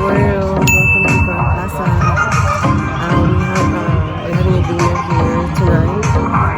Welcome to Grand Plaza. We're having a dinner here tonight with my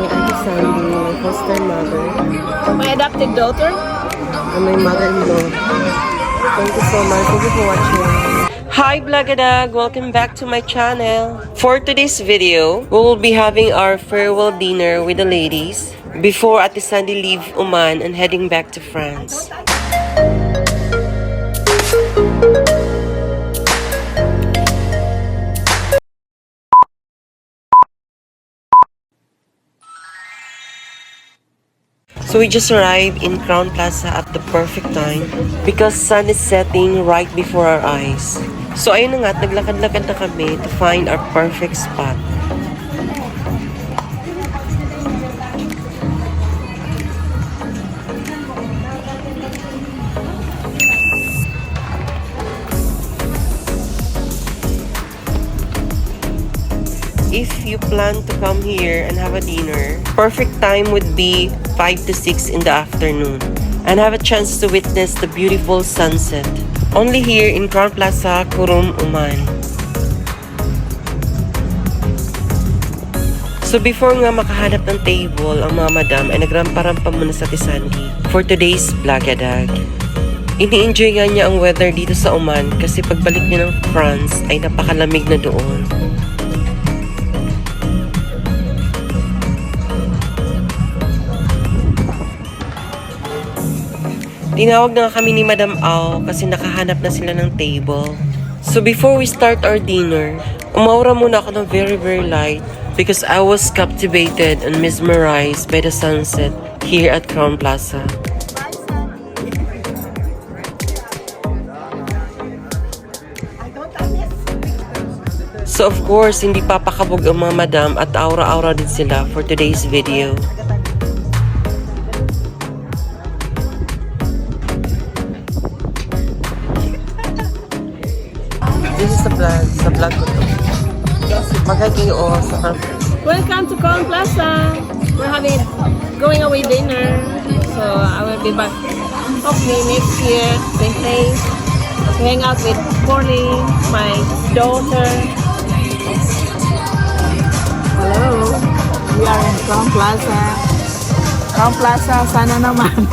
Auntie Sandy, my foster mother, My adopted daughter. and my mother-in-law. Thank you so much. Thank you for watching. Hi Blagadag! Welcome back to my channel. For today's video, we will be having our farewell dinner with the ladies before Ate Sandy leave Oman and heading back to France. So we just arrived in Crown Plaza at the perfect time because sun is setting right before our eyes. So ayun na nga, naglakad-lakad na kami to find our perfect spot. If you plan to come here and have a dinner, perfect time would be 5 to 6 in the afternoon and have a chance to witness the beautiful sunset. Only here in Crown Plaza, Kurum, Oman. So before nga makahanap ng table, ang mga madam ay nagrampa-rampa muna sa Ate Sandy for today's Blagadag. Ini-enjoy nga niya ang weather dito sa Oman kasi pagbalik niya ng France ay napakalamig na doon. Tinawag na kami ni Madam Au kasi nakahanap na sila ng table. So before we start our dinner, umawra muna ako ng very light because I was captivated and mesmerized by the sunset here at Crown Plaza. So of course, hindi papakabog ang mga madam at aura-aura din sila for today's video. This is sa vlog ko to. Magkakayo sa conference. Welcome to Crown Plaza. We're going away dinner. So I will be back hopefully next year, same place, to hang out with Corley, my daughter. Hello, we are in Crown Plaza. Crown Plaza, sana naman.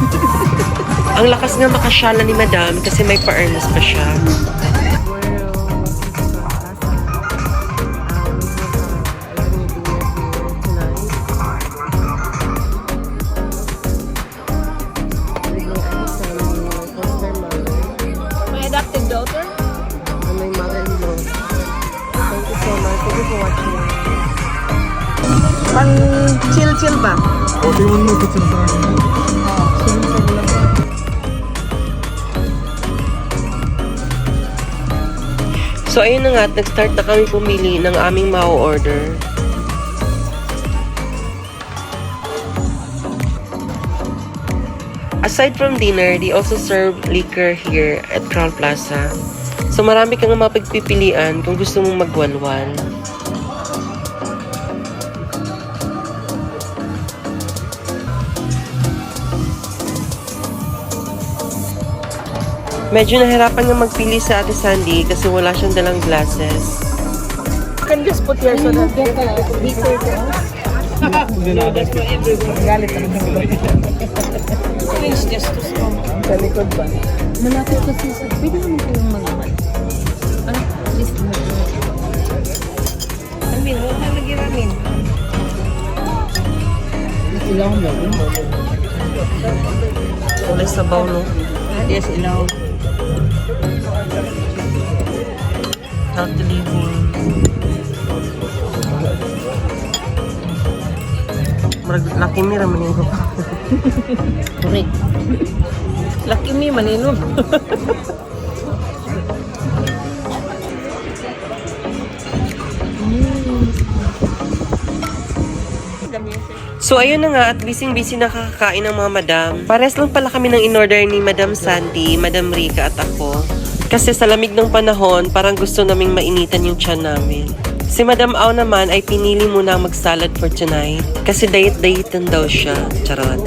Ang lakas nga makasyala ni Madam kasi may pa-earnest pa siya. Adopted daughter. And my mother-in-law. Thank you so much. Thank you for watching. Pang chill ba? So ayun na nga, nag-start na kami pumili ng aming ma-order. Aside from dinner, they also serve liquor here at Crown Plaza. So marami kang mapagpipilian kung gusto mong magwalwal. Medyo nahirapan nga magpili sa Ate Sandy kasi wala siyang dalang glasses. You can just put here so that bitter to us. Galit naman. It's just too small. Sa likod ba? Malapit kasi sa... Pwede naman ko yung mga... Ano? Just Amin, huwag na lagi ramin. Ilaw mo. Kulay sabaw, no? Yes, ilaw. Healthy living. Laki mi ramen ko. Correct. Lucky me, maninom. So ayun na nga at busy-busy nakakakain ng mga madam. Pares lang pala kami ng in-order ni Madam Sandy, Madam Rica at ako. Kasi sa lamig ng panahon, parang gusto naming mainitan yung tiyan namin. Si Madam Au naman ay pinili muna mag-salad for tonight. Kasi diet-dietan daw siya. Charot.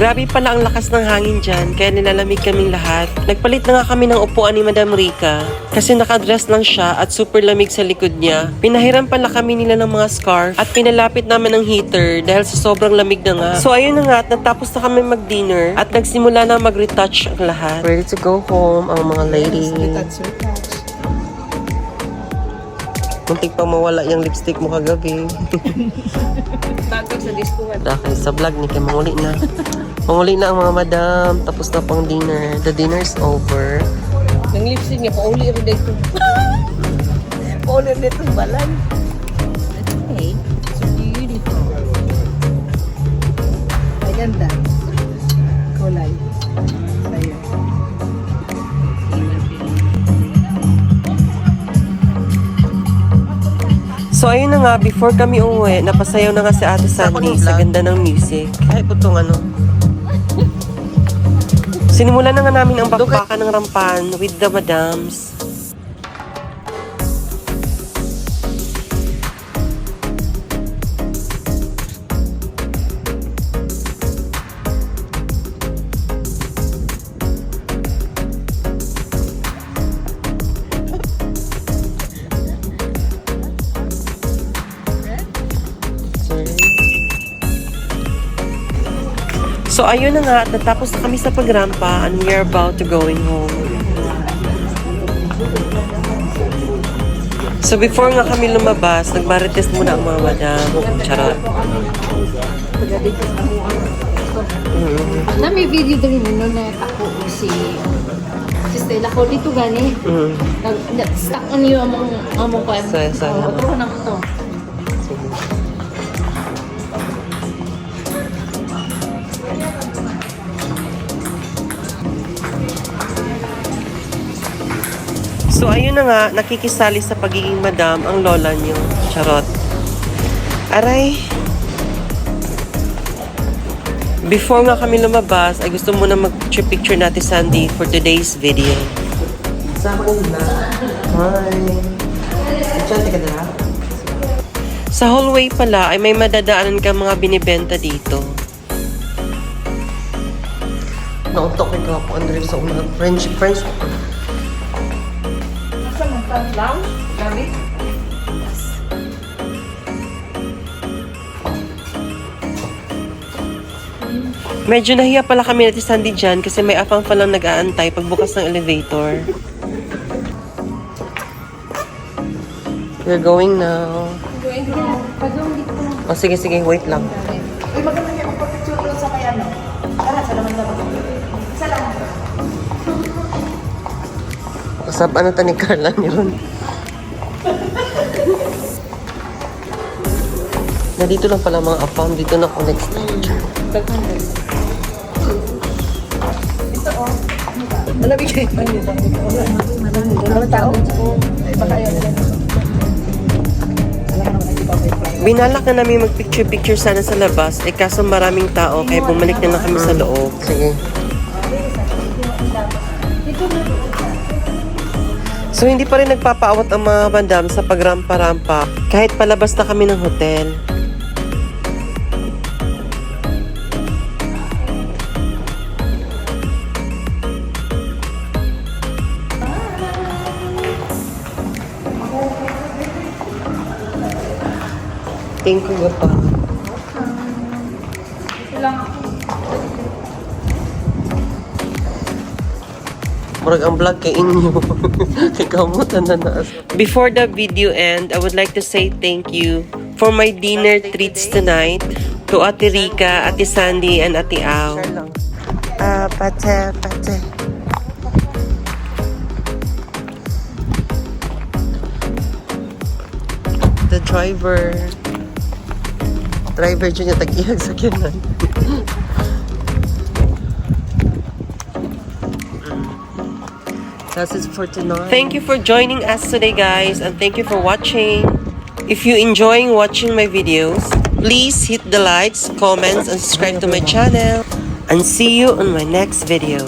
Grabe pala ang lakas ng hangin dyan, kaya nilalamig kaming lahat. Nagpalit na nga kami ng upuan ni Madam Rica kasi nakadress lang siya at super lamig sa likod niya. Pinahiram pala kami nila ng mga scarf at pinalapit namin ng heater dahil sa sobrang lamig na nga. So ayun na nga at natapos na kami mag-dinner at nagsimula na mag-retouch ang lahat. Ready to go home ang mga lady. Muntik pang mawala yung lipstick mo kagabi. Bago sa disco. Dahil sa vlog ni kay manguli na. Manguli na ang mga madam. Tapos na pang dinner. The dinner's over. Nang lipstick niya, pauli rin dito. Pauli rin dito balan. Okay, so beautiful. Maganda. Kulay. Sa'yo. So ayun na nga, before kami umuwi, napasayaw na nga si Ate Sandy sa ganda ng music. Ay, putong ano. Sinimulan na nga namin ang bakbakan ng rampan with the madams. So ayun na nga, natapos na kami sa pagrampa and we are about to going home. So before nga kami lumabas, nagmarites muna ang mga madam. Charot. Na may video din mo na ako si Stella ko dito gani. Stuck on you among pa. Saya. Otro na ko to. So ayun na nga, nakikisali sa pagiging madam ang lola niyo. Charot. Aray. Before nga kami lumabas, ay gusto muna mag-picture natin Sandy for today's video. Sama ka na. Hi. Ka na. Sa hallway pala ay may madadaanan ka mga binibenta dito. Nautok ka po, Andre, sa mga French. Lounge? Gabi? Medyo nahiya pala kami natin Sandy dyan kasi may afang palang nag-aantay pagbukas ng elevator. We're going now. Oh, sige, wait lang. Uy, maganda niya kung picture ko sa kaya no. Tara, sa naman na ba? Isa lang. Kasab, ano ta ni Carla ni Ron? Na dito lang pala mga afam. Dito na ako next time. Malabig kayo. Ano tao? Baka ayaw nila. Binalak na namin mag-picture sana sa labas. Eh kaso maraming tao kaya bumalik na lang kami sa loob. Sige. So hindi pa rin nagpapaawat ang mga madam sa pagrampa-rampa kahit palabas na kami ng hotel. Thank you pa. Murag ang vlog kay inyo. Kikamutan na naas. Before the video end, I would like to say thank you for my dinner treats tonight to Ate Rica, Ate Sandy, and Ate Au. Pate. The driver dyan yung tag-ihag sa kinan. That's it for tonight. Thank you for joining us today, guys, and thank you for watching. If you enjoying watching my videos, please hit the likes, comments, and subscribe to my channel. And see you on my next video.